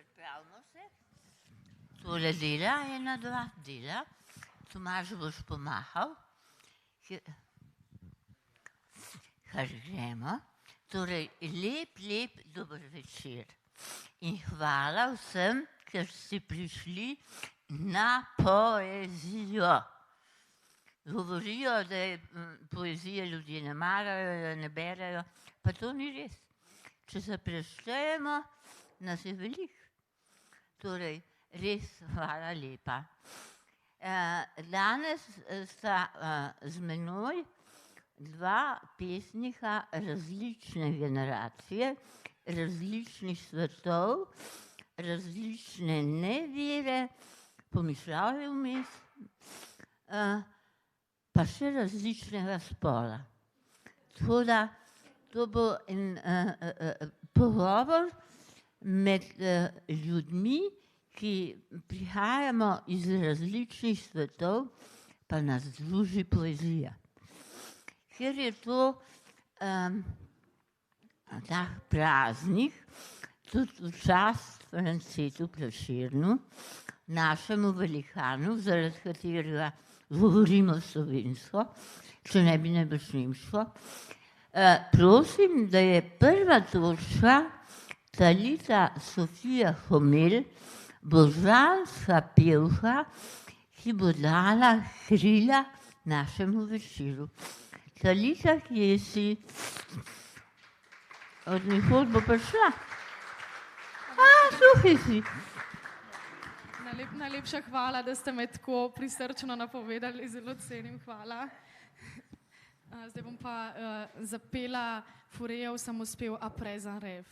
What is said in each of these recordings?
Pripravimo se. Tole dela, 1, 2, dela. Tomaž boš pomahal. Kar gremo. Torej, lep dober večer. In hvala vsem, ker ste prišli na poezijo. Govorijo, da poezije ljudje ne marajo, da ne berejo, pa to ni res. Če se preštejemo, nas je veliko. Torej, res hvala lepa. Danes sta z menoj dva pesnika različne generacije, različnih svetov, različne nevere, pomišljave vmes, pa še različnega spola. Tako da to bo en pogovor med ljudmi, ki prihajamo iz različnih svetov, pa nas druži poezija. Ker je to tak praznik, tudi v čast Francetu Prešernu, našemu velikanu, zaradi katerega govorimo slovensko, če ne bi najbrž nemško. Prosim, da je prva točka Talita Sofija Homel, božanska pevka, ki bo dala krila našemu večeru. Talita, kje si? Od nekod bo prišla? Tukaj si. Najlepša hvala, da ste me tako prisrčno napovedali, zelo cenim, hvala. Zdaj bom pa zapela Furejev samospev Après un rêve.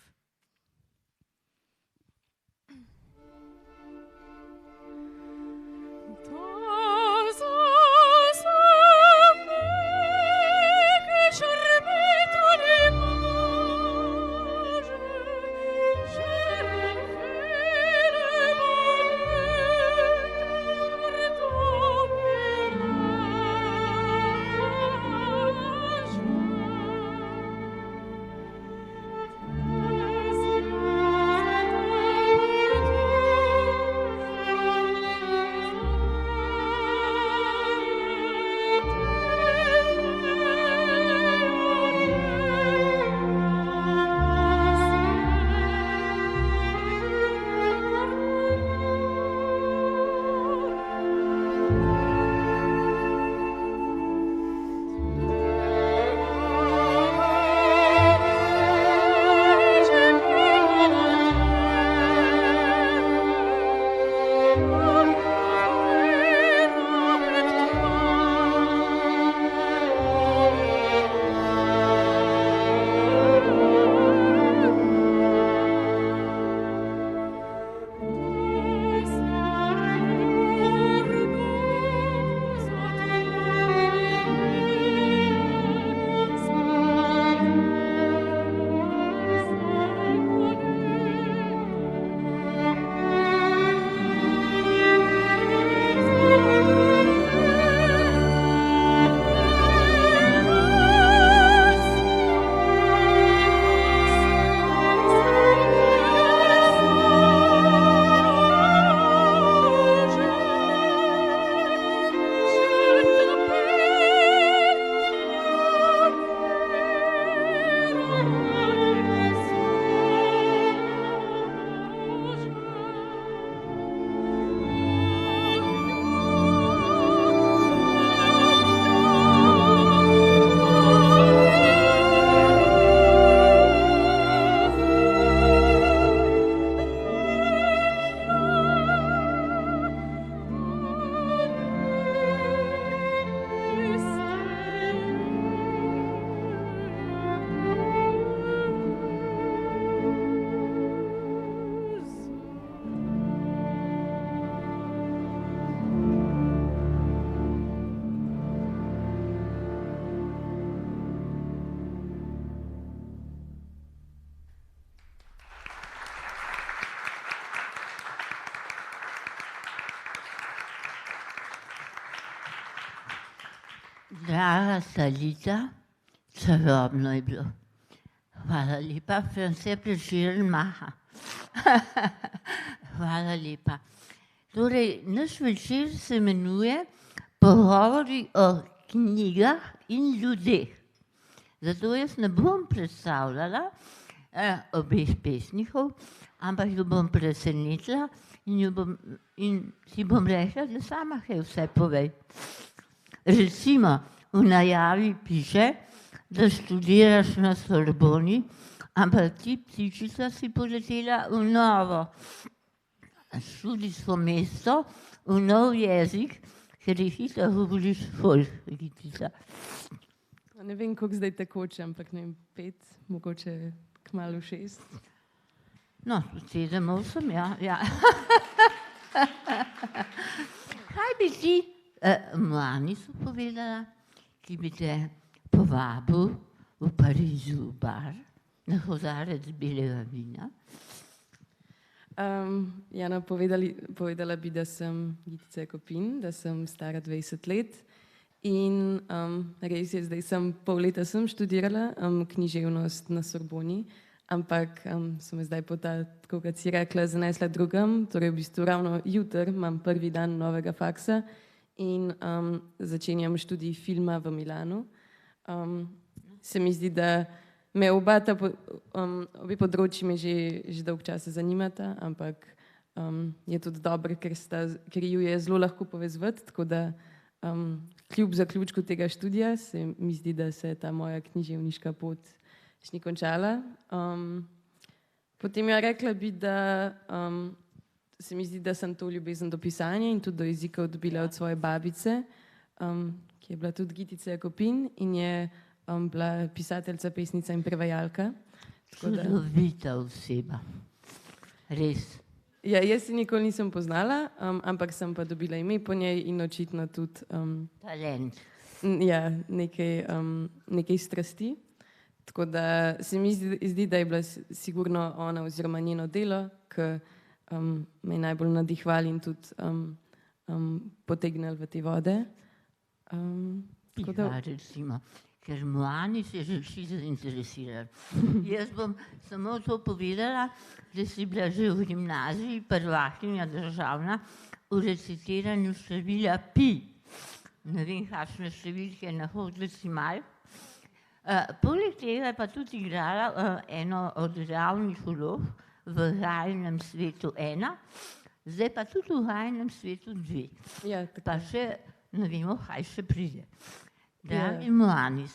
Draga Talita, čarobno je bilo. Hvala lepa, France Prešeren maha. Hvala lepa. Torej, naš večer se imenuje Pogovori o knjigah in ljudeh. Zato jaz ne bom predstavljala obeh pesnikov, ampak jo bom presenetila in si bom rekla, da sama kaj vse povej. Recimo, v najavi piše, da študiraš na Sorboni, ampak ti, ptičica, si poletela v novo študijsko mesto, v nov jezik, ker je hitro govoriš folk, Gitica. Ne vem, koliko zdaj tekoče, ampak ne vem, 5, mogoče kmalu 6. No, 7, 8, ja. Kaj bi ti Mlanisu povedala, ki bi te povabil v Parizu v bar na kozarec belega vina? Jana, povedala bi, da sem Gitica Jakopin, da sem stara 20 let in res je, zdaj sem pol leta študirala književnost na Sorboni, ampak so me zdaj tako kot si rekla, zanesla drugam, torej v bistvu ravno jutri imam prvi dan novega faksa in začenjam študij filma v Milanu. Se mi zdi, da me obe področji me že dolgo časa zanimata, ampak je tudi dobro, ker ju je zelo lahko povezovati, tako da kljub zaključku tega študija se mi zdi, da se ta moja književniška pot še ni končala. Potem ja rekla bi, da se mi zdi, da sem to ljubezen do pisanja in tudi do jezika dobila od svoje babice, ki je bila tudi Gitica Jakopin in je bila pisateljica, pesnica in prevajalka. Čudovita oseba. Res. Ja, jaz si nikoli nisem poznala, ampak sem pa dobila ime po njej in očitno tudi talent. Ja, nekaj strasti. Tako da se mi zdi, da je bila sigurno ona oziroma njeno delo, ki me je najbolj navdihvali in tudi potegnili v te vode. Ja, recimo. Ker Mlani se že vsi zainteresirali. Jaz bom samo to povedala, da si bila že v gimnaziji prvakinja državna v recitiranju števila pi. Ne vem, kakšne številke na hodnici imajo. Poleg tega je pa tudi igrala eno od glavnih vlog v Hajnem svetu 1, zdaj pa tudi v Hajnem svetu 2. Ja, pa še ne vemo, kaj še pride. Dragi Mlanis,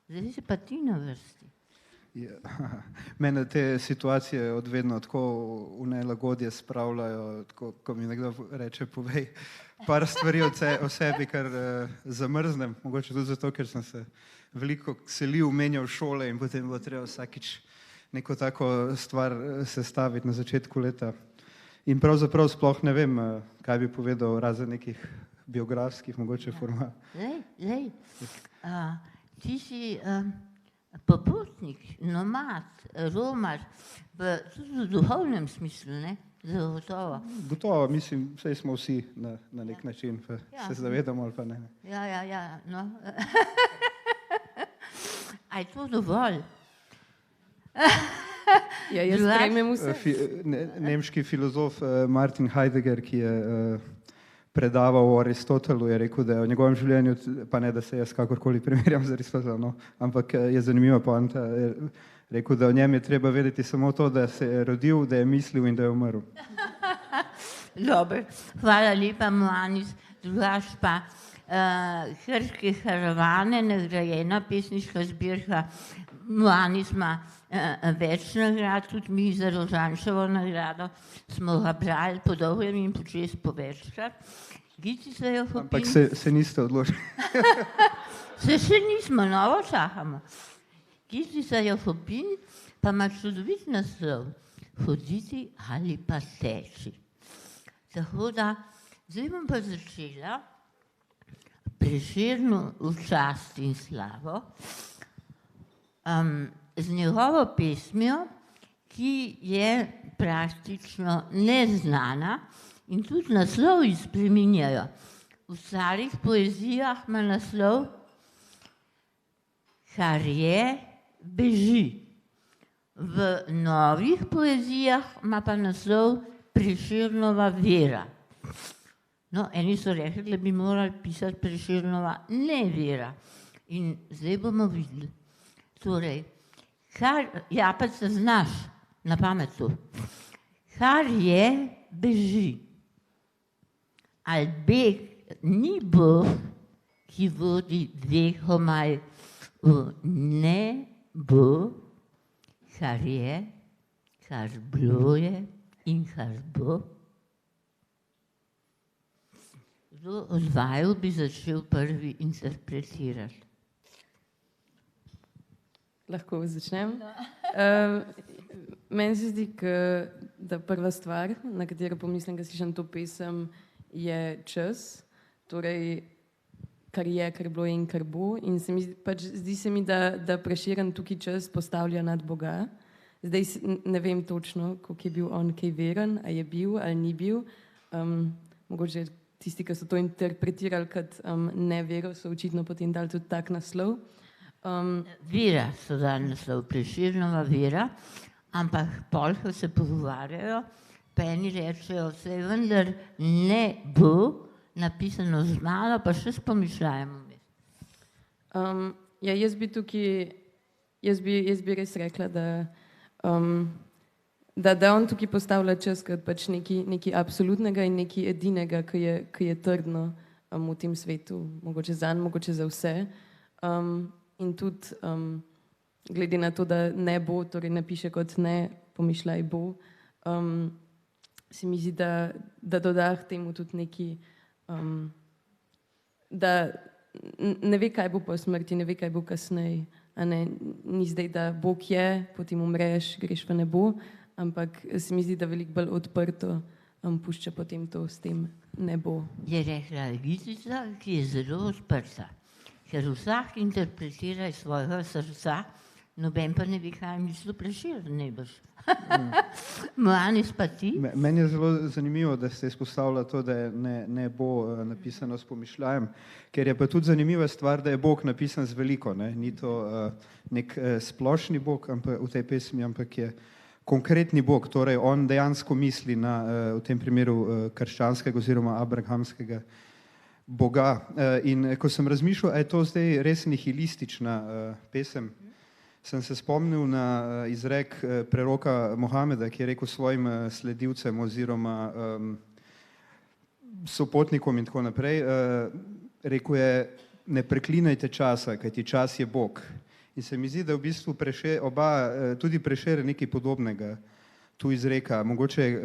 zdaj si pa ti na vrsti. Ja. Mene te situacije od vedno tako v nelagodje spravljajo, tako, ko mi nekdo reče, povej par stvari o sebi, kar zamrznem, mogoče tudi zato, ker sem se veliko selil, menjal šole in potem bo treba vsakič neko tako stvar sestaviti na začetku leta. In pravzaprav sploh ne vem, kaj bi povedal, razen nekih biografskih, mogoče format. Lej, ti si popotnik, nomad, romar, tudi v duhovnem smislu, ne? Zagotovo. Gotovo, mislim, vsej smo vsi na nek način, pa se zavedamo ali pa ne. Ja, no. A je to dovolj? Ja, jaz sprejmem vse. Nemški filozof Martin Heidegger, ki je predaval o Aristotelu, je rekel, da je v njegovem življenju, pa ne, da se jaz kakorkoli primerjam z Aristotelom, no, ampak je zanimiva poanta, je rekel, da o njem je treba vedeti samo to, da se je rodil, da je mislil in da je umrl. Dobro, hvala lepa, Mlanis. Drugač pa Krške karavane, nagrajena pesniška zbirka. Mlanis ima več nagrad, tudi mi za Rožančevo nagrado smo ga brali po dolgem in počez po večkrat. Gitica Jakopin. Ampak se niste odločili. Se še nismo, novo čakamo. Gitica Jakopin pa ima čudovit naslov, Hoditi ali pa teči. Tako da, zdaj bom pa začela Prešernu v čast in slavo z njegovo pesmijo, ki je praktično neznana in tudi naslovi spreminjajo. V starih poezijah ima naslov Kar je, beži. v novih poezijah ima pa naslov Prešernova vera. No, eni so rekli, da bi morali pisati Prešernova nevera. In zdaj bomo videli. Torej, ja, pa se znaš na pametu. Kar je, beži. Ali beg ni Bog, ki vodi vehomaj v nebo, kar je, kar bilo je in kar bo. Zelo od vaju bi začel prvi interpretirati. Lahko začnem. Meni se zdi, da prva stvar, na katero pomislim, ko slišim to pesem, je čas. Torej, kar je, kar bilo in kar bo. In zdi se mi, da Prešeren tukaj čas postavlja nad Boga. Zdaj ne vem točno, koliko je bil on kaj veren, a je bil ali ni bil. Mogoče tisti, ki so to interpretirali kot nevero, so očitno potem dali tudi tak naslov. Vera so dali naslov, Prešernova vera, ampak pol, ko se pogovarjajo, pa eni rečejo, se vendar ne bo napisano z malo, pa še s pomišljajem. Ja, jaz bi res rekla, da on tukaj postavlja čas kot pač nekaj absolutnega in nekaj edinega, ki je trdno v tem svetu, mogoče zanj, mogoče za vse. In tudi glede na to, da ne bo, torej ne piše kot ne, pomišljaj bo, se mi zdi, da doda k temu tudi neki, da ne ve, kaj bo po smrti, ne ve, kaj bo kasneje. Ni zdaj, da Bog je, potem umreš, greš v nebo, ampak se mi zdi, da veliko bolj odprto pušča potem to s tem nebo. Je rekla Gitica, ki je zelo odprta, ker vsak interpretira iz svojega srca, noben pa ne ve, kaj misli Prešeren, najbrž. Moanis pa ti? Meni je zelo zanimivo, da ste izpostavili to, da ne bo napisano s pomišljajem, ker je pa tudi zanimiva stvar, da je Bog napisan z veliko. Ni to nek splošni Bog v tej pesmi, ampak je konkretni Bog, torej on dejansko misli na, v tem primeru, krščanskega oziroma abrahamskega Boga. In ko sem razmišljal, je to zdaj res nihilistična pesem, sem se spomnil na izrek preroka Mohameda, ki je rekel svojim sledilcem oziroma sopotnikom in tako naprej, rekel je, ne preklinajte časa, kajti čas je Bog. In se mi zdi, da v bistvu tudi Prešeren nekaj podobnega tu izreka. Mogoče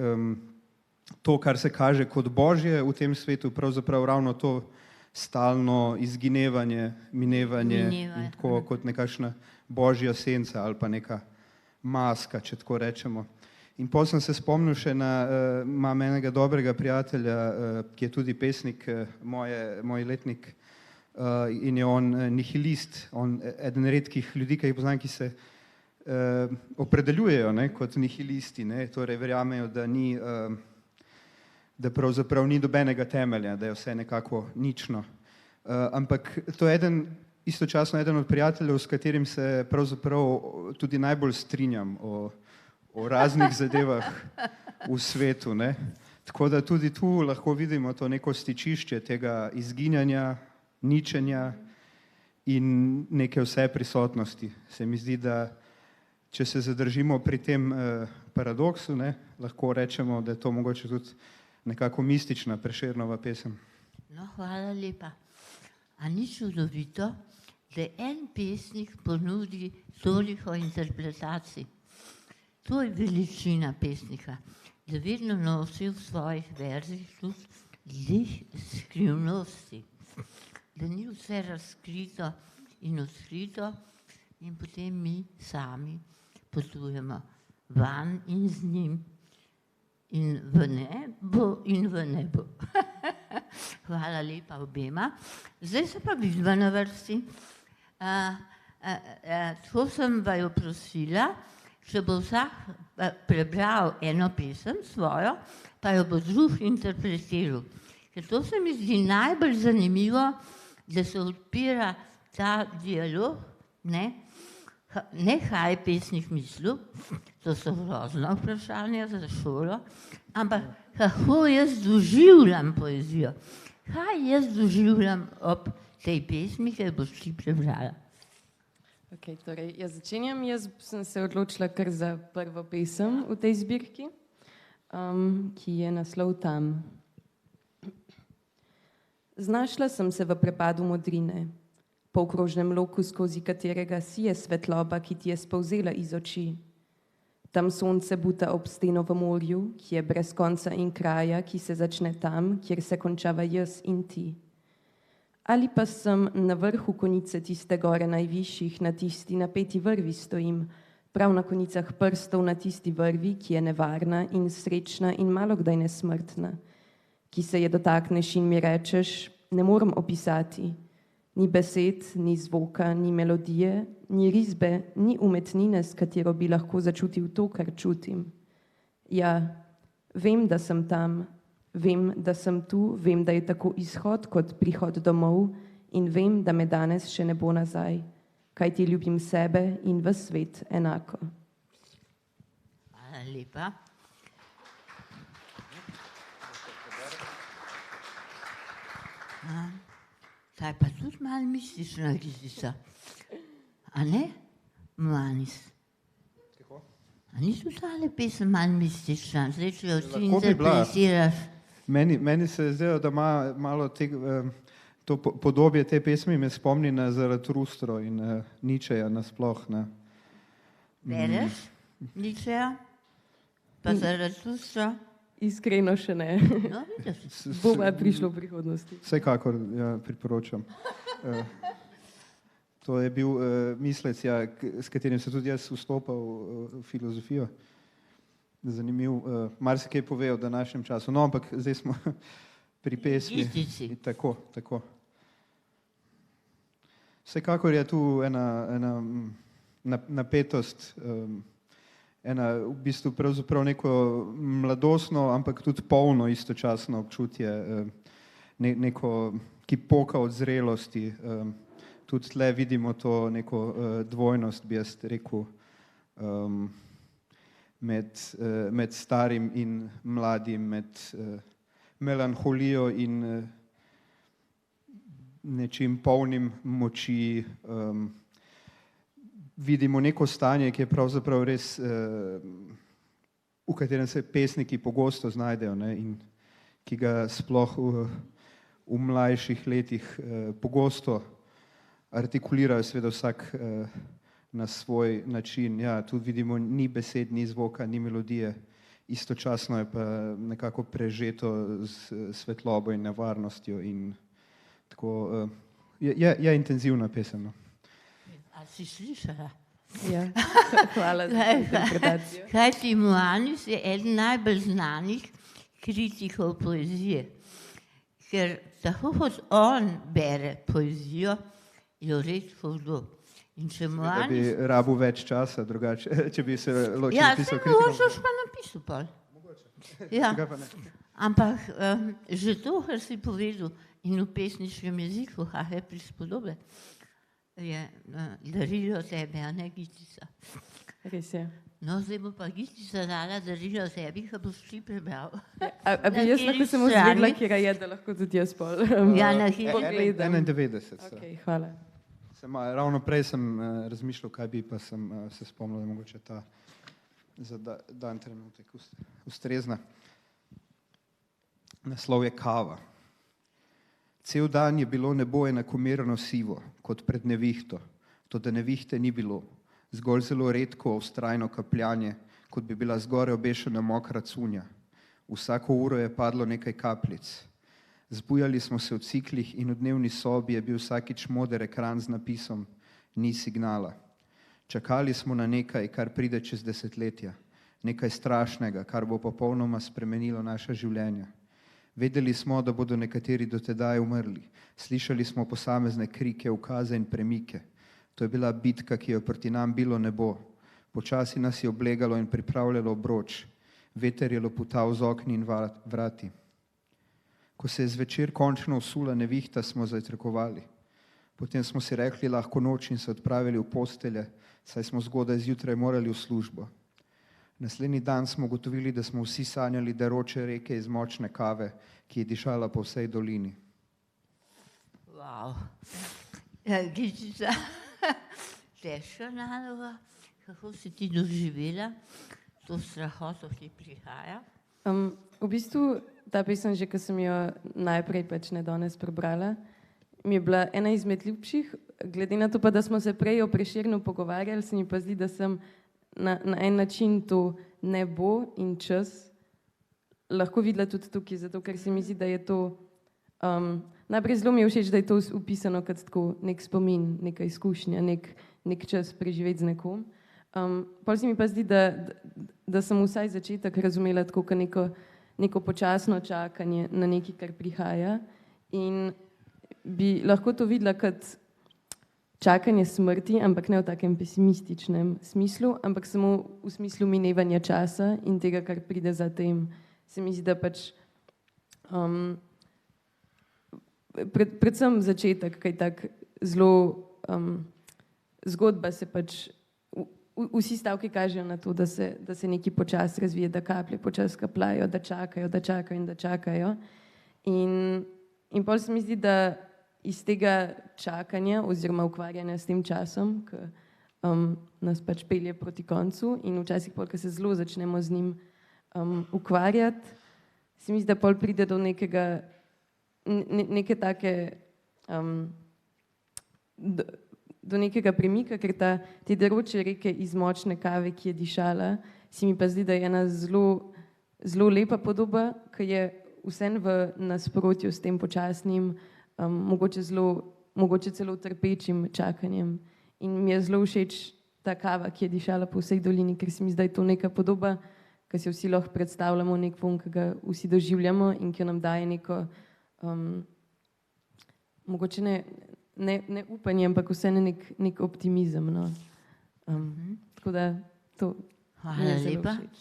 to, kar se kaže kot božje v tem svetu, pravzaprav ravno to stalno izginevanje, minevanje in tako kot nekakšna božja senca ali pa neka maska, če tako rečemo. In potem sem se spomnil še imam enega dobrega prijatelja, ki je tudi pesnik, moj letnik, in je on nihilist, on eden redkih ljudi, ki jih poznam, ki se opredeljujejo kot nihilisti, torej verjamejo, da pravzaprav ni dobenega temelja, da je vse nekako nično. Ampak to je istočasno eden od prijateljev, s katerim se pravzaprav tudi najbolj strinjam o raznih zadevah v svetu. Tako da tudi tu lahko vidimo to neko stičišče tega izginjanja, ničenja in neke vse prisotnosti. Se mi zdi, da če se zadržimo pri tem paradoksu, lahko rečemo, da je to mogoče tudi nekako mistična Prešernova pesem. No, hvala lepa. A ni čudovito, da en pesnik ponudi toliko interpretacij? To je veličina pesnika, da vedno nosi v svojih verzih tudi skrivnosti, da ni vse razkrito in odkrito in potem mi sami potujemo van in z njim in v nebo. Hvala lepa obema. Zdaj se pa vidva na vrsti. Tako sem vaju prosila, če bo vsak prebral eno pesem svojo, pa jo bo drug interpretiral. Ker to se mi zdi najbolj zanimivo, da se odpira ta dialog, ne kaj pesnik mislil, to so grozna vprašanja za šolo, ampak kako jaz doživljam poezijo. Kaj jaz doživljam ob tej pesmi, ki jo boš ti prebrala? Okay, torej, začenjam. Jaz sem se odločila kar za prvo pesem v tej zbirki, ki je naslov Tam. Znašla sem se v prepadu modrine, po okrožnem loku, skozi katerega sije svetloba, ki ti je spolzela iz oči. Tam sonce buta ob steno v morju, ki je brez konca in kraja, ki se začne tam, kjer se končava jaz in ti. Ali pa sem na vrhu konice tiste gore najvišjih, na tisti napeti vrvi stojim, prav na konicah prstov na tisti vrvi, ki je nevarna in srečna in malokdaj nesmrtna, ki se je dotakneš in mi rečeš, ne morem opisati, ni besed, ni zvoka, ni melodije, ni risbe, ni umetnine, s katero bi lahko začutil to, kar čutim. Ja, vem, da sem tam, vem, da sem tu, vem, da je tako izhod kot prihod domov in vem, da me danes še ne bo nazaj, kaj ti ljubim sebe in v svet enako. Hvala lepa. Kaj pa tudi malo mistična gizdica, a ne? Moanis. A ni tudi tale pesem malo mistična? Zdaj, če jo vsi interpretiraš. Meni se je zdelo, da ima malo to podobje te pesmi me spomni na Zaratrustro in Nietzscheja nasploh. Bereš Nietzscheja? Pa Zaratrustro? Iskreno še ne. No, vidiš. Bo pa prišlo v prihodnosti. Vsekakor, ja, priporočam. To je bil mislec, ja, s katerim se tudi jaz vstopal v filozofijo. Zanimiv, marsikaj pove o današnjem času. No, ampak zdaj smo pri pesmi. Tako. Vsekakor je tu ena napetost, ena v bistvu pravzaprav neko mladostno, ampak tudi polno istočasno občutje, neko, ki poka od zrelosti. Tudi tle vidimo to neko dvojnost, bi jaz rekel, med starim in mladim, med melanholijo in nečim polnim moči. Vidimo neko stanje, ki je pravzaprav res, v katerem se pesniki pogosto znajdejo, ne, in ki ga sploh v mlajših letih pogosto artikulirajo, seveda vsak na svoj način. Ja, tu vidimo, ni besed, ni zvoka, ni melodije, istočasno je pa nekako prežeto z svetlobo in nevarnostjo in tako, je intenzivna pesem. A si slišala? Ja, hvala za interpretacijo. Kajti Moanis je eden najbolj znanih kritikov poezije, ker tako kot on bere poezijo, jo redko kdo. In če Moanis... Da bi rabil več časa, drugače, če bi se ločil ja, pisal kritikom. Ja, se mogoče pa napisal pol. Mogoče. Ja. Ampak že to, kar si povedal in v pesniškem jeziku, je prispodobe, je darilo tebe, a ne Gitica. Res je. No, zdaj bo pa Gitica dala darilo tebi, ki boš ti prebral. A bi jaz lahko samo zvedla, kjera je, da lahko tudi jaz pol ja, na pogledam. 91. Okay, hvala. Ravno prej sem razmišljal, kaj bi, pa sem se spomnil, da je mogoče ta za dan trenutek ustrezna. Naslov je Kava. Cel dan je bilo nebo enakomerno sivo, kot pred nevihto, toda nevihte ni bilo, zgolj zelo redko vztrajno kapljanje, kot bi bila zgoraj obešena mokra cunja. Vsako uro je padlo nekaj kapljic. Zbujali smo se v ciklih in v dnevni sobi je bil vsakič moder ekran z napisom Ni signala. Čakali smo na nekaj, kar pride čez desetletja, nekaj strašnega, kar bo popolnoma spremenilo naša življenja. Vedeli smo, da bodo nekateri dotedaj umrli. Slišali smo posamezne krike, ukaze in premike. To je bila bitka, ki jo proti nam bilo nebo. Počasi nas je oblegalo in pripravljalo obroč. Veter je loputal z okni in vrati. Ko se je zvečer končno usula nevihta, smo zajtrkovali. Potem smo si rekli lahko noč in se odpravili v postelje, saj smo zgodaj zjutraj morali v službo. Naslednji dan smo ugotovili, da smo vsi sanjali deroče reke iz močne kave, ki je dišala po vsej dolini. Wow. Gitica, težka naloga, kako si ti doživela to strahoto, ki prihaja? V bistvu ta pesem, že ko sem jo najprej pač ne danes prebrala, mi je bila ena izmed ljubših, glede na to pa, da smo se prej o Prešernu pogovarjali, se mi pa zdi, da sem na en način to nebo in čas lahko videla tudi tukaj, zato ker se mi zdi, da je to, najprej zelo mi je všeč, da je to upisano kot tako nek spomin, neka izkušnja, nek čas preživeti z nekom. Pol se mi pa zdi, da sem vsaj začetek razumela tako kot neko počasno čakanje na nekaj, kar prihaja in bi lahko to videla kot čakanje smrti, ampak ne v takem pesimističnem smislu, ampak samo v smislu minevanja časa in tega, kar pride za tem. Se mi zdi, da pač predvsem začetek, kaj tak zelo zgodba se pač, vsi stavki kažejo na to, da se nekaj počas razvije, da kaplje počas kapljajo, da čakajo in da čakajo. In pol se mi zdi, da iz tega čakanja oziroma ukvarjanja s tem časom, ki nas pač pelje proti koncu in včasih pol, ko se zelo začnemo z njim ukvarjati, se mi zdi, da pol pride do neke take do nekega premika, ker te deroče reke iz močne kave, ki je dišala, se mi pa zdi, da je ena zelo lepa podoba, ki je vsem v nasprotju s tem počasnim, mogoče celo trpečim čakanjem. In mi je zelo všeč ta kava, ki je dišala po vsej dolini, ker se mi zdi, da je to neka podoba, ki si vsi lahko predstavljamo, nek von, ki ga vsi doživljamo in ki nam daje neko, mogoče ne upanje, ampak vseeno nek optimizem. No. Tako da to mi je zelo všeč.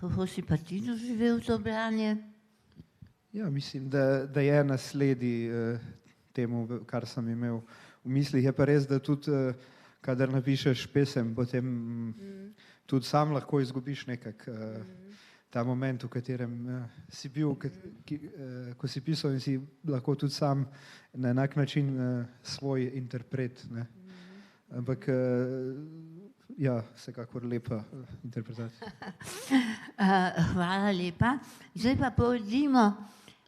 Kako si pa ti doživel to branje? Ja, mislim, da je naslednji temu, kar sem imel v mislih. Je pa res, da tudi, kadar napišeš pesem, potem tudi sam lahko izgubiš nekako ta moment, v katerem si bil, ko si pisal in si lahko tudi sam na enak način svoj interpret. Ne. Ampak ja, vsekakor lepa interpretacija. Hvala lepa. Zdaj pa pojdimo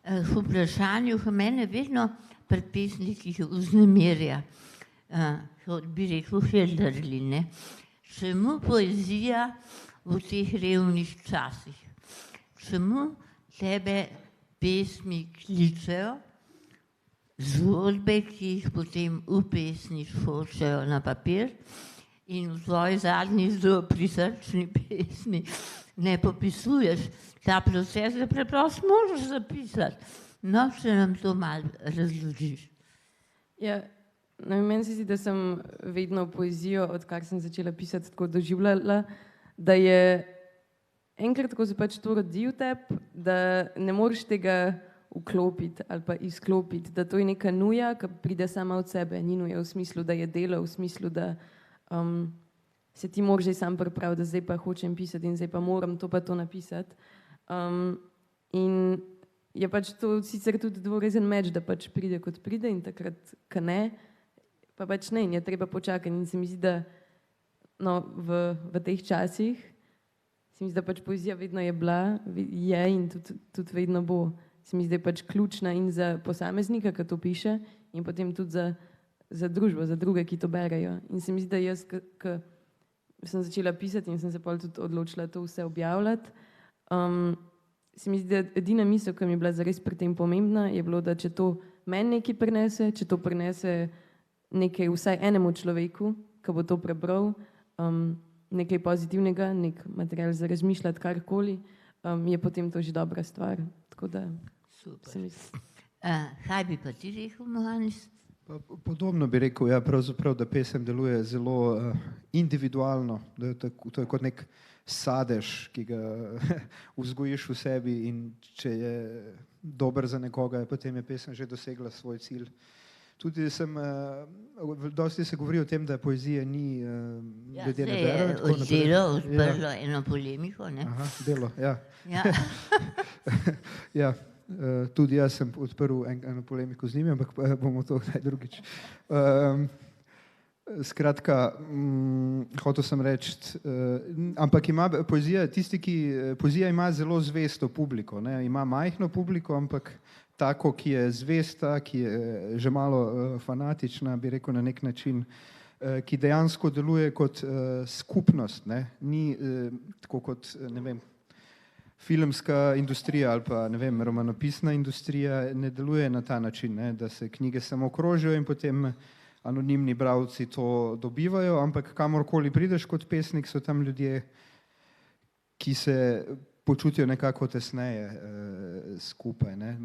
k vprašanju, ki mene vedno pri pesnikih vznemirja. Bi rekel Hölderlin. Čemu poezija v teh revnih časih? Čemu tebe pesmi kličejo, zgodbe, ki jih potem v pesmi hočejo na papir in v tvoji zadnji zelo prisrčni pesmi ne popisuješ. Ta proces ga preprosto moraš zapisati. No, če nam to malo razložiš. Ja, meni se zdi, da sem vedno poezijo, odkar sem začela pisati, tako doživljala, da je enkrat, ko se pač to rodi v tebi, da ne moreš tega vklopiti ali pa izklopiti, da to je neka nuja, ki pride sama od sebe. Ni nuja v smislu, da je delo, v smislu, da se ti moraš že sam pripraviti, da zdaj pa hočem pisati in zdaj pa moram to pa to napisati. In je pač to sicer tudi dvorezen meč, da pač pride kot pride in takrat, ko ne, pa pač ne in je treba počakati. In se mi zdi, da no, v teh časih se mi zdi, da pač poezija vedno je bila, je in tudi vedno bo. Se mi zdi, da je pač ključna in za posameznika, ki to piše, in potem tudi za družbo, za druge, ki to berejo. In se mi zdi, da jaz, ki sem začela pisati in sem se pol tudi odločila to vse objavljati, se mi zdi, da edina misel, ki mi je bila zares pri tem pomembna, je bilo, da če to meni nekaj prinese, če to prinese nekaj vsaj enemu človeku, ki bo to prebral, nekaj pozitivnega, nek material za razmišljati, karkoli, je potem to že dobra stvar. Tako da se mi zdi. Kaj bi pa ti rekel, Mohanis? Podobno bi rekel, ja, pravzaprav, da pesem deluje zelo individualno, da to je kot nek sadež, ki ga vzgojiš v sebi in če je dober za nekoga, potem je pesem že dosegla svoj cilj. Tudi dosti se govori o tem, da poezija ni, Ja, ljudje se ne je berejo. in tako naprej. Delo odprlo eno polemiko, ne? Aha, Delo, ja. Ja. Ja, tudi jaz sem odprl eno polemiko z njimi, ampak bomo to kdaj drugič. Skratka, hotel sem reči, ampak ima poezija, poezija ima zelo zvesto publiko, ne? Ima majhno publiko, ampak tako, ki je zvesta, ki je že malo fanatična, bi rekel na nek način, ki dejansko deluje kot skupnost, ne? Ni tako kot, ne vem, filmska industrija ali pa, ne vem, romanopisna industrija ne deluje na ta način, ne? Da se knjige samo krožijo in potem anonimni bralci to dobivajo, ampak kamorkoli prideš kot pesnik, so tam ljudje, ki se počutijo nekako tesneje skupaj. Ne?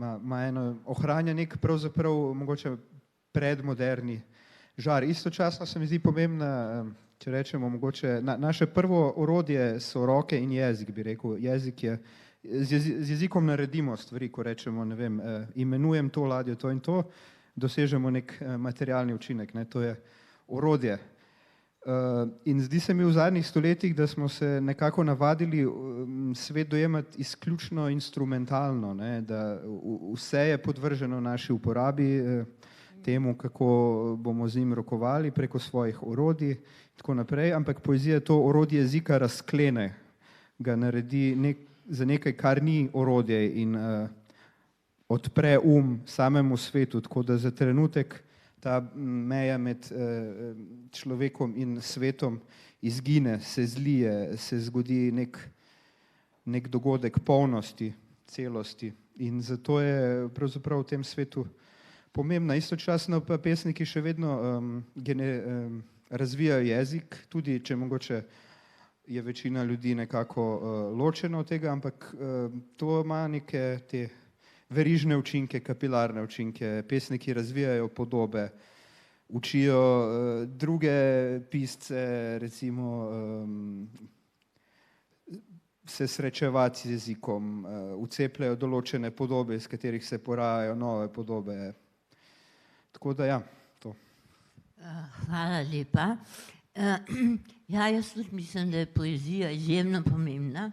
Ohranja nek pravzaprav mogoče predmoderni žar. Istočasno se mi zdi pomembna, če rečemo mogoče, naše prvo orodje so roke in jezik, bi rekel. Jezik je, z jezikom naredimo stvari, ko rečemo, ne vem, imenujem to ladjo, to in to, dosežemo nek materialni učinek, ne? To je orodje. In zdi se mi v zadnjih stoletjih, da smo se nekako navadili svet dojemati izključno instrumentalno, ne? Da vse je podvrženo naši uporabi, temu, kako bomo z njim rokovali preko svojih orodij in tako naprej, ampak poezija to orodje jezika razklene, ga naredi za nekaj, kar ni orodje in odpre samemu svetu, tako da za trenutek ta meja med človekom in svetom izgine, se zlije, se zgodi nek dogodek polnosti, celosti. In zato je pravzaprav v tem svetu pomembna. Istočasno pa pesniki še vedno razvijajo jezik, tudi če mogoče je večina ljudi nekako ločena od tega, ampak to ima neke te verižne učinke, kapilarne učinke. Pesniki razvijajo podobe, učijo druge pisce, recimo se srečevati z jezikom, vcepljajo določene podobe, iz katerih se porajajo nove podobe. Tako da ja, to. Hvala lepa. Ja, jaz tudi mislim, da je poezija izjemno pomembna,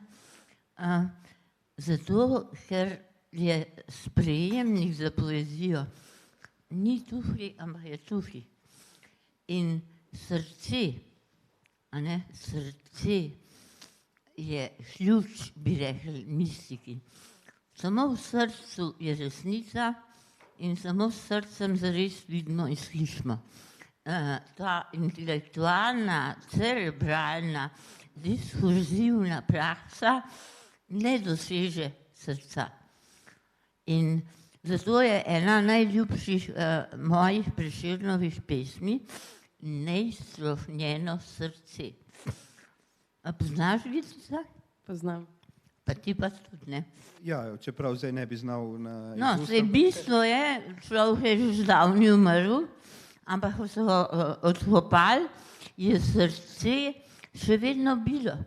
zato ker je sprejemnik za poezijo ni tuhi, ampak je tuhi. In srce, srce je ključ, bi rekli mistiki. Samo v srcu je resnica in samo s srcem zares vidimo in slišimo. Ta intelektualna, cerebralna, diskurzivna praksa ne doseže srca. In zato je ena najljubših mojih Prešernovih pesmi Neizstrofnjeno srce. A poznaš Vitica? Poznam. Pa ti pa tudi ne. Ja, čeprav zdaj ne bi znal na No, izust, zdaj bistvo je, človek je že zdavni umrl, ampak ko so ga odkopali, je srce še vedno bilo.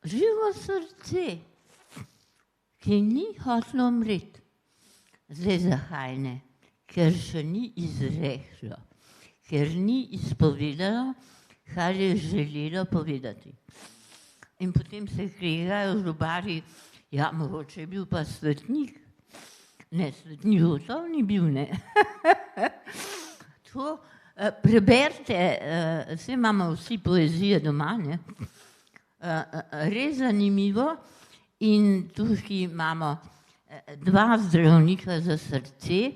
Živo srce, ki ni hotelo umreti. Zdaj zakaj ne? Ker še ni izreklo, ker ni izpovedalo, kar je želelo povedati. In potem se kregajo rubari, ja, mogoče je bil pa svetnik. Ne, svetnik gotov ni bil, ne. To preberite, saj imamo vsi poezije doma, ne. Res zanimivo. In tukaj imamo dva zdravnika za srce.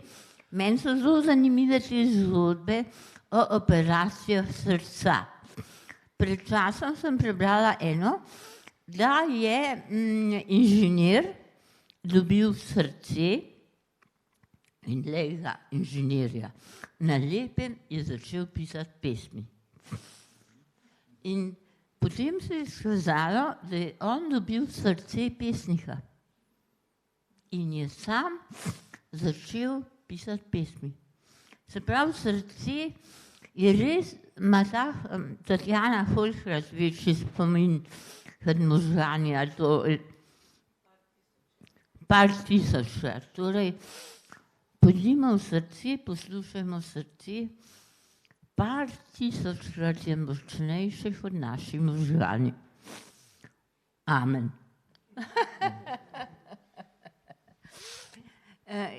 Meni so zelo zanimive te zgodbe o operacijah srca. Pred časom sem prebrala eno, da je inženir dobil srce in glejga inženirja. Na lepem je začel pisati pesmi. In potem se je skazalo, da je on dobil srce pesnika. In je sam začel pisati pesmi. Se pravi, srce je res, ima ta Tatjana Holkrat večji spomin kot možgani, ali to par tisočkrat. Torej, Pojdimo v srce, poslušajmo srce. Par tisočkrat je močnejše od naših možgani. Amen.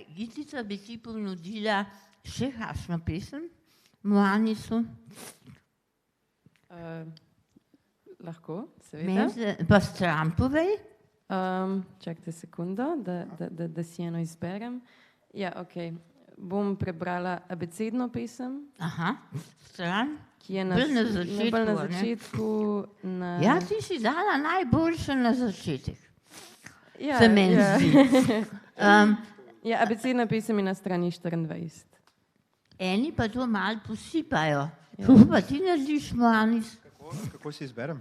Gitica bi ti ponudila še kakšno pesem, Moanisu? Lahko, seveda. Pa stran povej. Čakajte sekundo, da si eno izberem. Ja, ok. Bom prebrala abecedno pesem. Aha, stran. Ki je Bolj na začetku, bolj na a ne? začetku. Ja, ti si dala najboljše na začetek. Ja, Se meni ja. zdi. Ja, abecedna pesem je na strani 24. Eni pa to malo posipajo. Kako pa ti narediš, Moanis? Kako si izberem?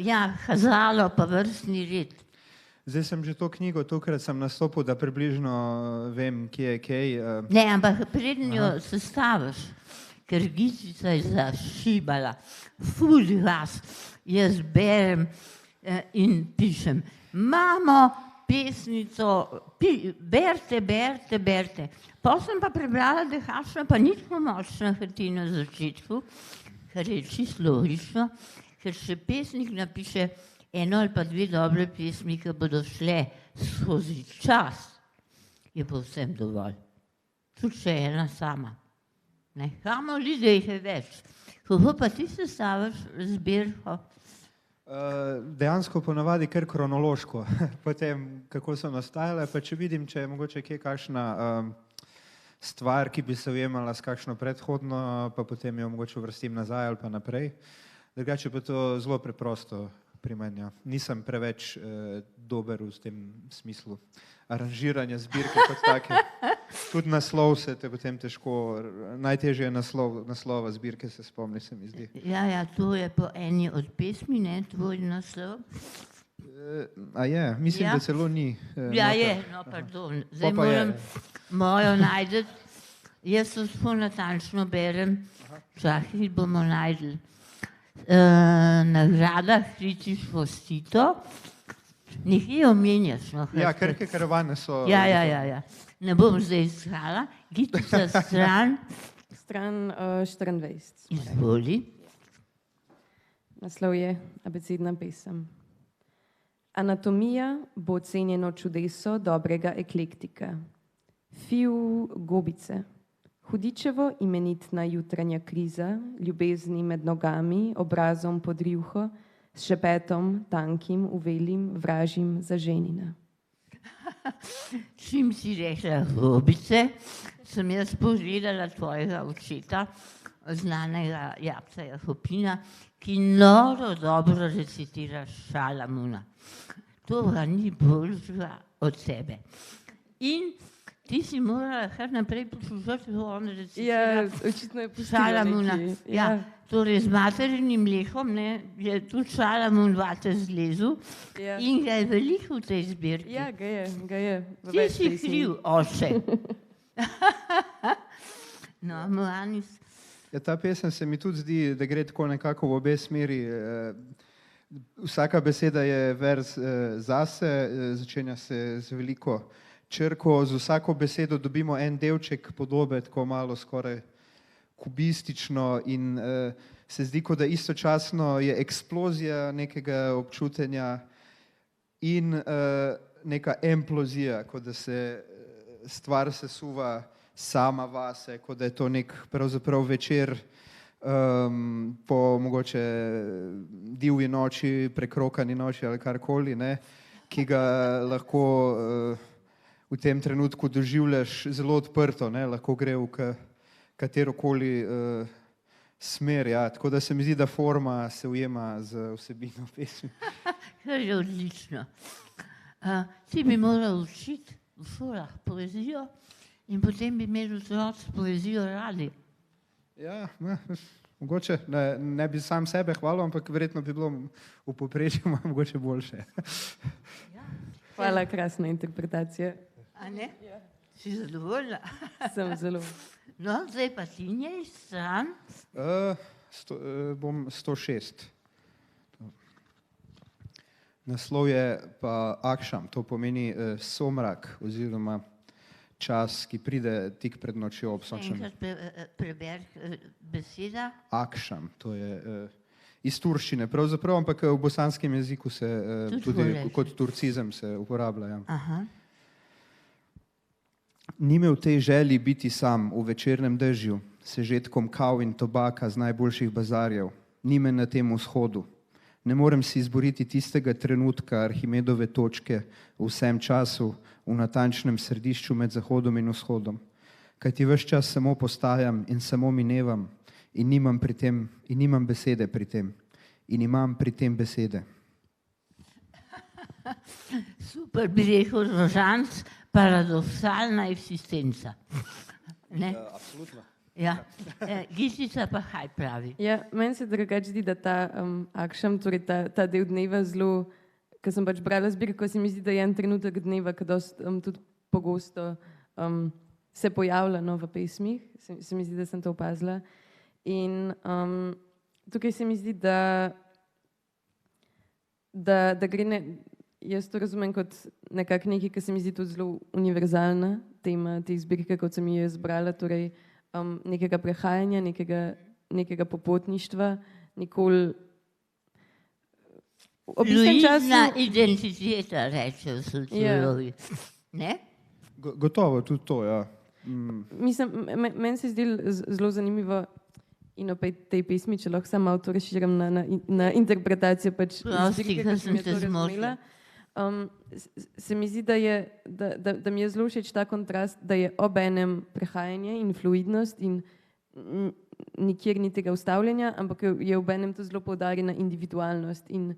Ja, kazalo pa vrstni red. Zdaj sem že to knjigo, tokrat sem nastopil, da približno vem, kje je kaj. Ne, ampak preden jo sestaviš, ker Gitica je zašibala, ful glas, jaz berem in pišem. Imamo pesnico, berte. Potem sem pa prebrala, da je kakšna pa ni tako močna, kot ti na začetku, kar je čisto logično, ker še pesnik napiše eno ali pa dve dobre pesmi, ki bodo šle skozi čas, je povsem dovolj. Tudi še ena sama. Ne, kamo li, da jih je več. Kako pa ti sestaviš zbirko? Dejansko ponavadi kar kronološko, potem kako so nastajale, pa če vidim, če je mogoče kje kakšna stvar, ki bi se ujemala s kakšno predhodno, pa potem jo mogoče vrstim nazaj ali pa naprej. Drugače pa to zelo preprosto pri meni. Ja. Nisem preveč dober v tem smislu aranžiranja zbirke kot take. Tudi naslov se te potem težko, najtežje je naslova zbirke se spomni, se mi zdi. Ja, to je po eni od pesmi, ne, tvoj naslov. A je? Mislim, Ja. da celo ni. Ja, noter. je, no, pardon. Zdaj Pa je. moram mojo najti. Jaz to tako natančno berem. Čakaj, bomo najdli. Nagrada kritiško sito. Nekje omenjaš. No, Ja, Hrste. krke karavane so. Ja. Ne bom zdaj iskala. Gitica stran, Stran 24. izvoli. Naslov je abecedna pesem. Anatomija bo ocenjeno čudeso dobrega eklektika. Fiu gobice. Hudičevo imenitna jutranja kriza, ljubezni med nogami, obrazom pod rjuho, s šepetom, tankim, uvelim, vražim za ženina. Čim si rekla gobice, sem jaz pogledala tvojega očeta, znanega Jabca Jakopina, ki noro dobro recitira Šalamuna. To ga ni boljšega od sebe. In ti si morala kar naprej poslušati, ko on recitira očitno je pustila Šalamuna. nekaj. Ja, torej z materinim mlekom je tudi Šalamun vate zlezel Ja. in ga je veliko v tej zbirki. Ja, ga je. v Ti več si pesmih. kriv, oče. No, Moanis, Ja, ta pesem se mi tudi zdi, da gre tako nekako v obe smeri. Vsaka beseda je vers zase, začenja se z veliko črko, z vsako besedo dobimo en delček podobe, tako malo skoraj kubistično in se zdi, kot da istočasno je eksplozija nekega občutenja in neka implozija, kot da se stvar sesuva sama vase, kot da je to nek pravzaprav večer po mogoče divji noči, prekrokani noči ali karkoli, ne, ki ga lahko v tem trenutku doživljaš zelo odprto, ne, lahko gre v katerokoli smer, ja. Tako da se mi zdi, da forma se ujema z vsebino pesmi. kar je odlično. Ti bi moral učiti v šolah poezijo in potem bi imeli otroci poezijo radi. Ja, mogoče ne bi sam sebe hvalil, ampak verjetno bi bilo v povprečju mogoče boljše. Hvala, krasna interpretacija. A ne? Si zadovoljna? Sem zelo. No, zdaj pa ti njej stran. Bom 106. Naslov je pa Akšam, to pomeni somrak oziroma čas, ki pride tik pred nočjo ob sončnem. Enkrat preberi beseda. Akšam, to je iz turščine pravzaprav, ampak v bosanskem jeziku se tudi kot turcizem se uporablja. Ja. Aha. Ni me v tej želji biti sam v večernem dežju, sežetkom kav in tobaka z najboljših bazarjev, ni me na tem vzhodu. Ne morem si izboriti tistega trenutka Arhimedove točke v vsem času, v natančnem središču med zahodom in vzhodom. Kajti ves čas samo postajam in samo minevam in nimam besede pri tem. In imam pri tem besede. Super bi rekel Rožanc, paradoksalna eksistenca. Ne? Absolutno. Ja. Gislica pa kaj pravi? Ja, meni se drugače zdi, da ta akšam, torej ta del dneva zelo, ko sem pač brala zbirko, se mi zdi, da je en trenutek dneva, ki tudi pogosto se pojavlja v pesmih, se mi zdi, da sem to opazila. In tukaj se mi zdi, da gre, jaz to razumem kot nekako nekaj, ki se mi zdi tudi zelo univerzalna tema te zbirke, kot sem jo izbrala, torej nekega prehajanja, nekega popotništva, nikoli ob istem času... Fluidna identiteta, reče v sociologiji. Ne? Gotovo, tudi to, ja. Mislim, meni se zdi zelo zanimivo in opet tej pesmi, če lahko samo avtor širim na interpretacijo pač zbirke, ko sem jo to razumela. Se mi zdi, da mi je zelo všeč ta kontrast, da je ob enem prehajanje in fluidnost in nikjer ni tega ustavljanja, ampak je ob enem to zelo poudarjena individualnost in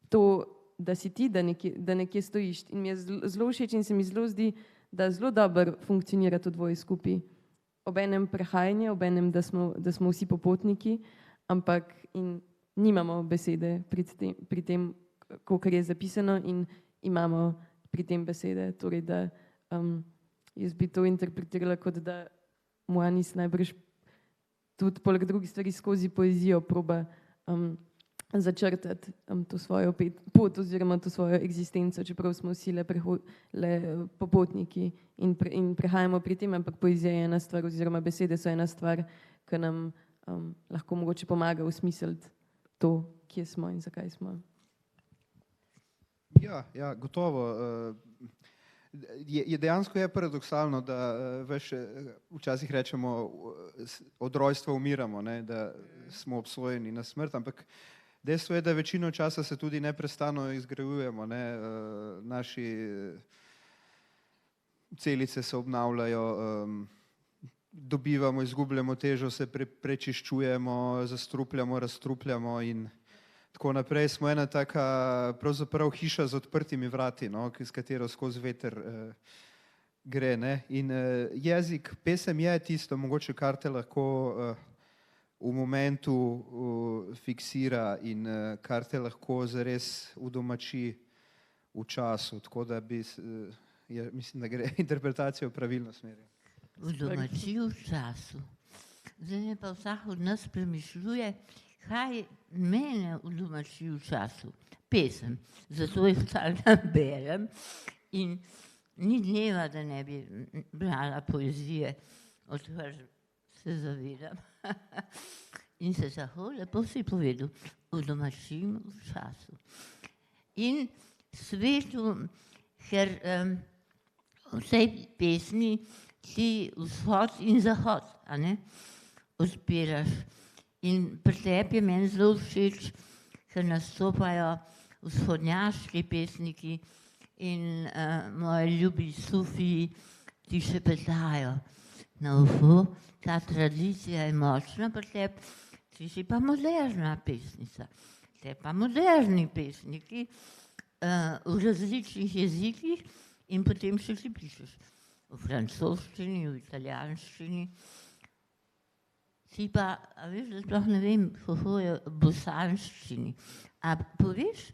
to, da si ti, da nekje stojiš. In mi je zelo všeč in se mi zelo zdi, da zelo dobro funkcionira to dvoje skupaj. Ob enem prehajanje, ob enem, da smo vsi popotniki, ampak in nimamo besede pri tem, kakor je zapisano in imamo pri tem besede. Torej, da jaz bi to interpretirala kot, da Moanis najbrž tudi poleg drugih stvari skozi poezijo proba začrtati to svojo pot oziroma to svojo eksistenco, čeprav smo vsi le popotniki in prehajamo pri tem, ampak poezija je ena stvar oziroma besede so ena stvar, ki nam lahko mogoče pomaga usmisliti to, kje smo in zakaj smo. Ja, gotovo. Dejansko je paradoksalno, da včasih rečemo, od rojstva umiramo, ne, da smo obsojeni na smrt, ampak dejstvo je, da večino časa se tudi neprestano izgrajujemo, ne, naši celice se obnavljajo, dobivamo, izgubljamo težo, se prečiščujemo, zastrupljamo, razstrupljamo in tako naprej. Smo ena taka pravzaprav hiša z odprtimi vrati, no, s katero skozi veter gre. Ne? In jezik, pesem je tisto, mogoče kar te lahko v momentu fiksira in kar te lahko zares udomači v času. Tako da mislim, da gre interpretacija v pravilno smer. Udomači v času. Zdaj pa vsak od nas premišljuje, kaj mene udomači v času. Pesem. Zato jih vsak dan berem in ni dneva, da ne bi brala poezije, odkar se zavedam. In se tako lepo si povedal, udomačim v času. In svetu, ker v tej pesmi ti vzhod in zahod, a ne, odpiraš. In pri tebi je meni zelo všeč, ker nastopajo vzhodnjaški pesniki in moji ljubi sufiji, ti še petajo na uho. Ta tradicija je močna pri tebi, ti si pa moderna pesnica. Te pa moderni pesniki v različnih jezikih in potem še ti pišeš v francoščini, v italijanščini. Ti pa, a veš, da sploh ne vem, kako je v bosanščini. A poveš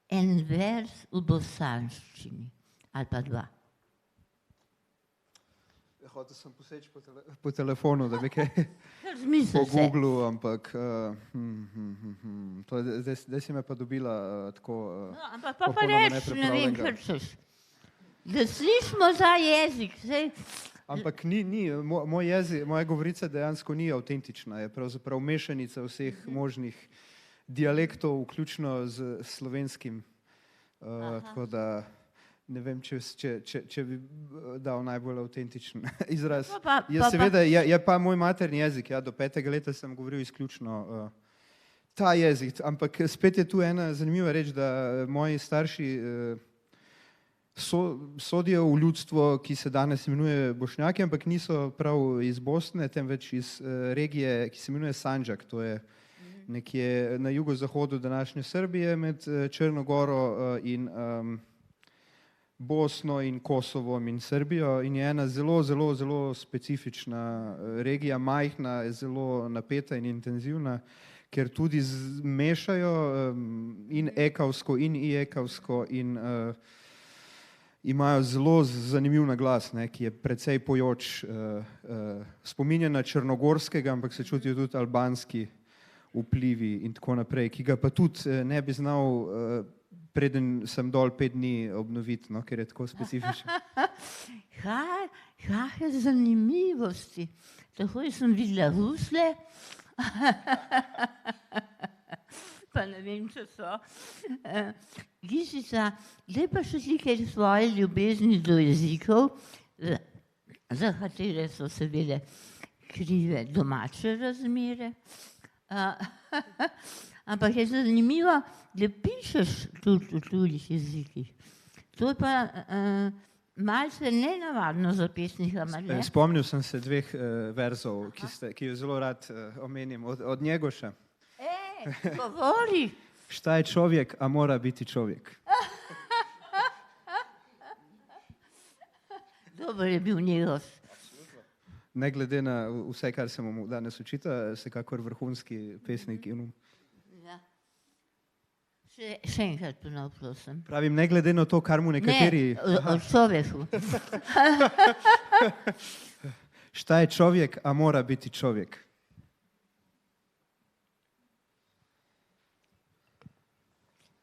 en vers v bosanščini ali pa dva? Hotel sem poseči po telefonu, da bi kaj po Googlu, ampak zdaj si me pa dobila tako ampak pa reč, ne vem, kar češ. da slišimo ta jezik. Sej, Ampak moj jezik, moja govorica dejansko ni avtentična, je pravzaprav mešanica vseh možnih dialektov, vključno z slovenskim. Tako da ne vem, če bi dal najbolj avtentičen izraz. Seveda je pa moj materni jezik, ja, do 5. leta sem govoril izključno ta jezik, ampak spet je tu ena zanimiva reč, da moji starši sodijo v ljudstvo, ki se danes imenuje Bošnjaki, ampak niso prav iz Bosne, temveč iz regije, ki se imenuje Sandžak, to je nekje na jugozahodu današnje Srbije med Črno goro in Bosno in Kosovom in Srbijo in je ena zelo specifična regija, majhna, zelo napeta in intenzivna, ker tudi mešajo in ekavsko in iekavsko in imajo zelo zanimiv naglas, ne, ki je precej pojoč, spominja na črnogorskega, ampak se čutijo tudi albanski vplivi in tako naprej, ki ga pa tudi ne bi znal, preden sem dol 5 dni obnoviti, no, ker je tako specifičen. Kakšne zanimivosti. Takoj sem videla husle, pa ne vem, če so. Gisica, zdaj pa še nekaj svoje ljubezni do jezikov, za katere so seveda krive domače razmere. Ampak je zanimivo, da pišeš tudi v tujih jezikih. To je pa malce nenavadno za pesnika, mar ne? Spomnil sem se 2 verzov, ki jo zelo rad omenim, od Njegoša. Govori. Šta je čovjek, a mora biti čovjek. Dober je bil Njegoš. Ne glede na vse, kar se mu danes učita, vsekakor vrhunski pesnik. Ja. Še enkrat ponov, prosim. Pravim, ne glede na to, kar mu nekateri... Ne, o človeku. Šta je čovjek, a mora biti čovjek.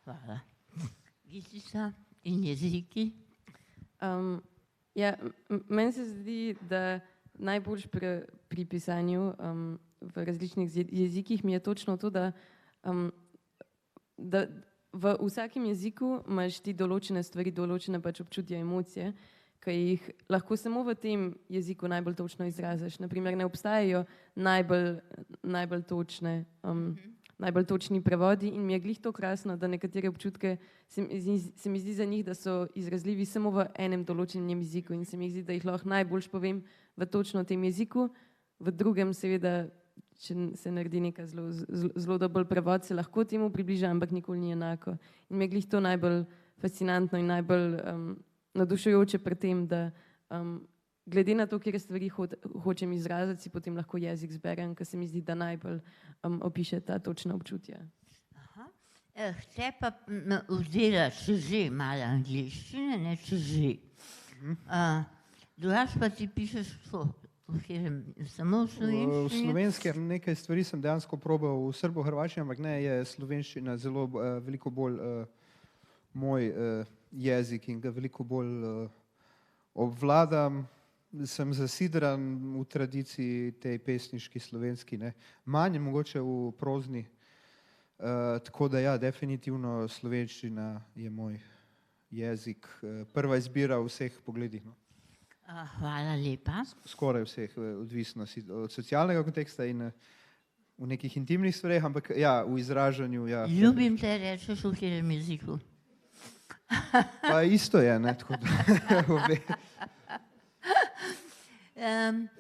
Hvala. Gisica in jeziki? Ja, meni se zdi, da najboljš pri pisanju v različnih jezikih mi je točno to, da v vsakem jeziku imaš ti določene stvari, določene pač občutja, emocije, ki jih lahko samo v tem jeziku najbolj točno izraziš. Naprimer, ne obstajajo najbolj točni prevodi in mi je glih to krasno, da nekatere občutke se mi zdi za njih, da so izrazljivi samo v enem določenem jeziku in se mi zdi, da jih lahko najboljš povem v točno tem jeziku, v drugem seveda, če se naredi nekaj zelo dober prevod, se lahko temu približa, ampak nikoli ni enako. In mi je glih to najbolj fascinantno in najbolj navdušujoče pri tem, da glede na to, kjer stvari hočem izraziti, si potem lahko jezik zberem, ker se mi zdi, da najbolj opiše ta točna občutja. Te pa vzela, če že malo angliščine, ne če že. Drugač pa ti pišeš to, samo v slovenščini? V slovenskem nekaj stvari sem dejansko probal v srbo-hrvaščini, ampak ne, je slovenščina zelo veliko bolj moj jezik in ga veliko bolj obvladam. Sem zasidran v tradiciji tej pesniški slovenski, ne. Manj mogoče v prozni, tako da ja, definitivno slovenščina je moj jezik, prva izbira v vseh pogledih. No. Hvala lepa. Skoraj vseh, odvisno od socialnega konteksta in v nekih intimnih stvareh, ampak ja, v izražanju, ja. Ljubim te rečeš v katerem jeziku. Pa isto je, ne, tako da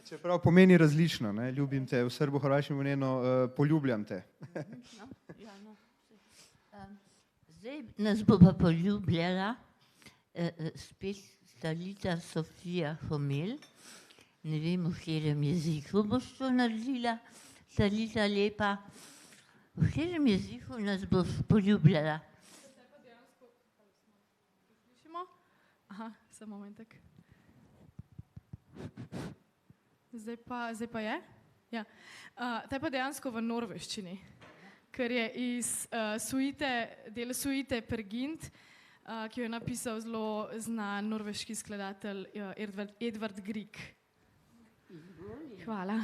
čeprav pomeni različno, ne, ljubim te, v srbo-hrvaščini pomeni poljubljam te. Zdaj nas bo pa poljubljala spet Talita Sofija Homel. Ne vem, v katerem jeziku boš to naredila, Talita lepa. V katerem jeziku nas boš poljubljala? Aha, samo momentek. Zdaj pa je? Ja. Ta je pa dejansko v norveščini, ker je iz del suite Per Gynt, ki jo je napisal zelo znan norveški skladatelj Edvard Grieg. Hvala.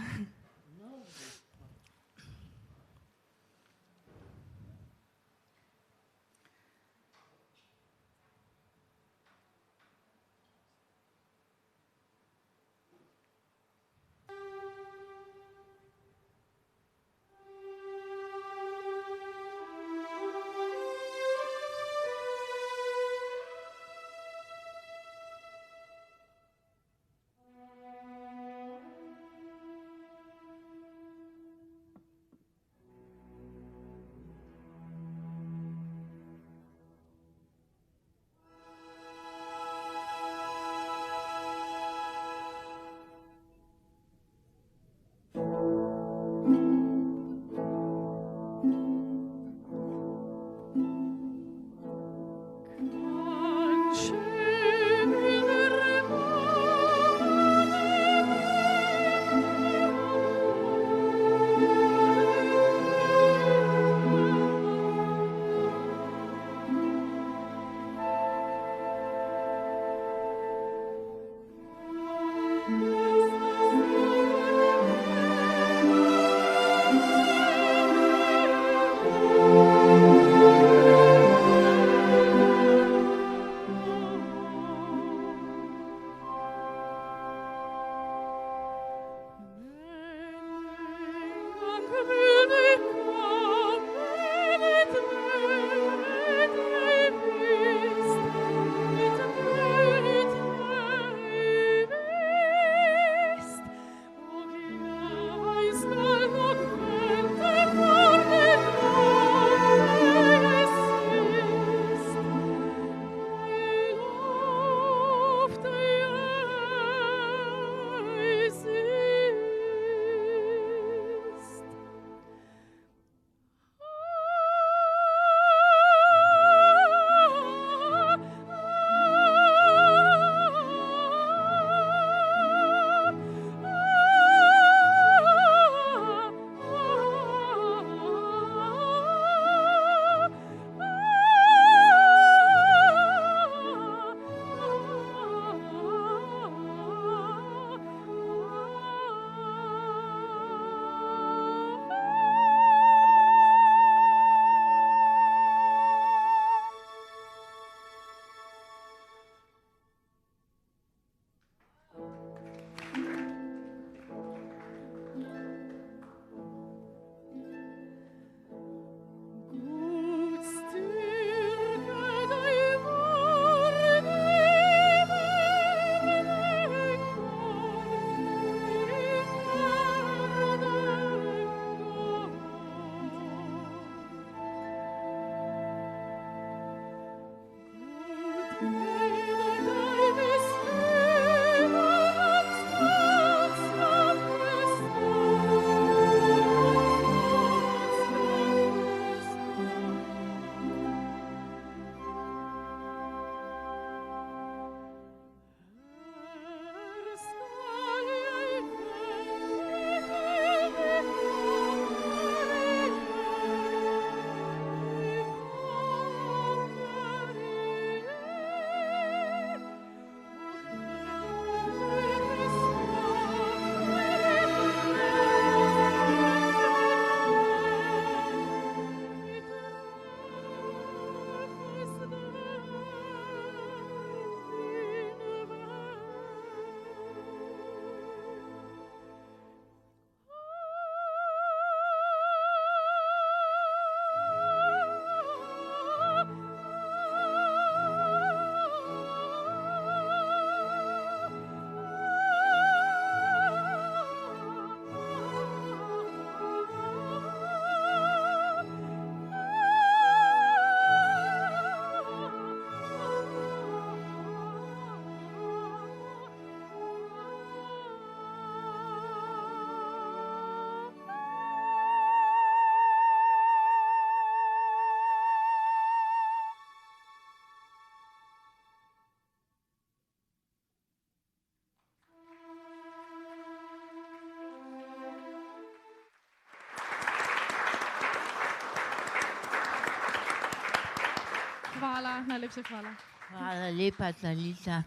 Hvala, najlepša hvala. Hvala lepa, Talita.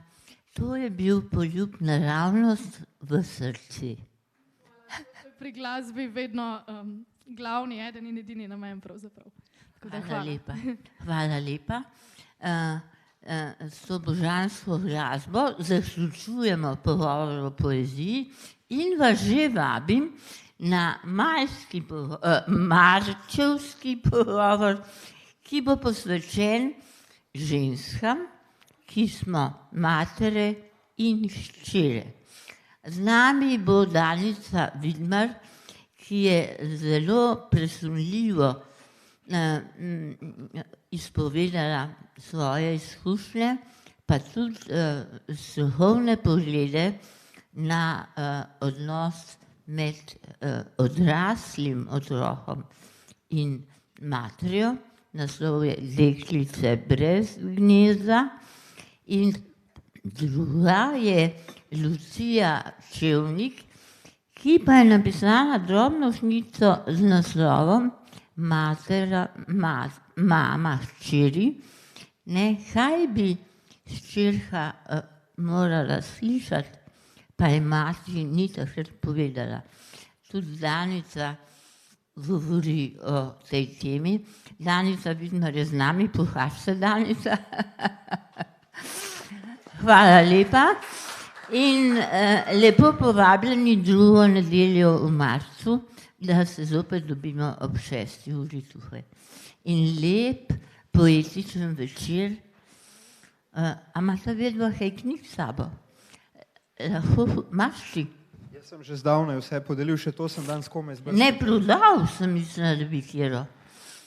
To je bil poljub naravnost v srcu. Pri glasbi vedno glavni, eden in edini namen pravzaprav. Tako da Hvala lepa. Hvala lepa. S to božansko glasbo zaključujemo pogovor o poeziji in vas že vabim na marčevski pogovor, ki bo posvečen ženskam, ki smo matere in hčere. Z nami bo Danica Vidmar, ki je zelo presunljivo izpovedala svoje izkušnje, pa tudi strokovne poglede na odnos med odraslim otrokom in materjo. Naslov je Deklice brez gnezda. In druga je Lucija Čevnik, ki pa je napisala drobno knjigo z naslovom Mama hčeri. Kaj bi hčerka morala slišati, pa je mati ni takrat povedala. Tudi Danica govori o tej temi. Danica Vidmar je z nami, pokaž se, Danica. Hvala lepa. In lepo povabljeni drugo nedeljo v marcu, da se zopet dobimo ob 6. uri tukaj. In lep poetičen večer. A imate vedno kaj knjig s sabo? Lahko imaš ti? Jaz sem že zdavnaj vse podelil, še to sem danes komaj izbral. Ne prodal, sem mislila, da bi kjero.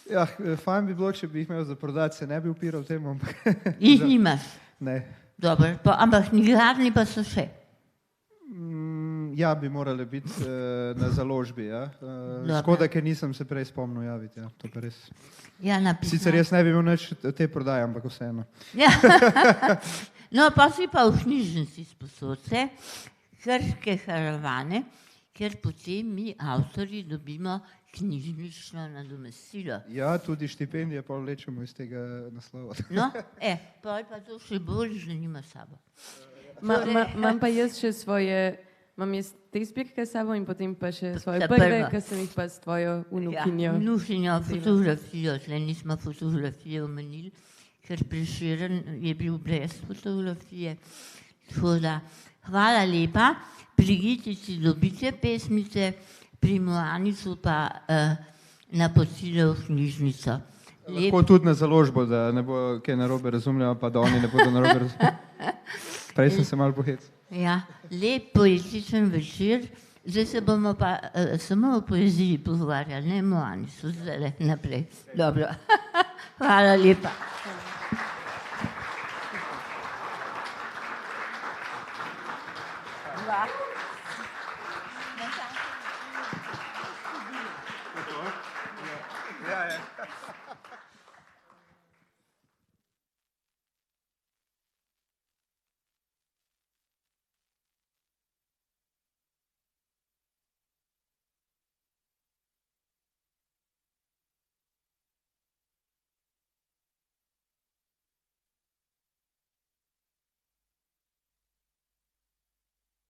Ja, fajn bi bilo, če bi jih imel za prodati, se ne bi upiral temu, ampak... Jih nimaš? Ne. Dobro, ampak knjigarni pa so še? Ja, bi morali biti na založbi, ja. Škoda, ker nisem se prej spomnil javiti, ja, to pa res. Ja, Sicer jaz ne bi imel nič te prodaje, ampak vseeno. Ja. No, pa si pa v knjižnici sposodce, Krške karavane, ker potem mi avtorji dobimo knjižnično nadomestilo. Ja, tudi štipendije pa vlečemo iz tega naslova. No, pa to še bolj, že nima sabo. Imam pa jaz še svoje, imam jaz te zbirke s sabo in potem pa še svoje Ta prve, prva. ki sem jih pa s tvojo vnukinjo. Ja, vnukinjo fotografijo, tle nismo fotografije omenili, ker Prešeren je bil brez fotografije. Tako da, hvala lepa, pri Gitici dobite pesmice, pri Moanicu pa napotilo v knjižnico. Lahko tudi na založbo, da ne bo kaj narobe razumljeno, pa da oni ne bodo narobe razumljeni. Prej sem se malo pohecil. Ja, lep poetičen večer. Zdaj se bomo pa samo o poeziji pogovarjali, ne Moanicu, zdaj naprej. Dobro, hvala lepa.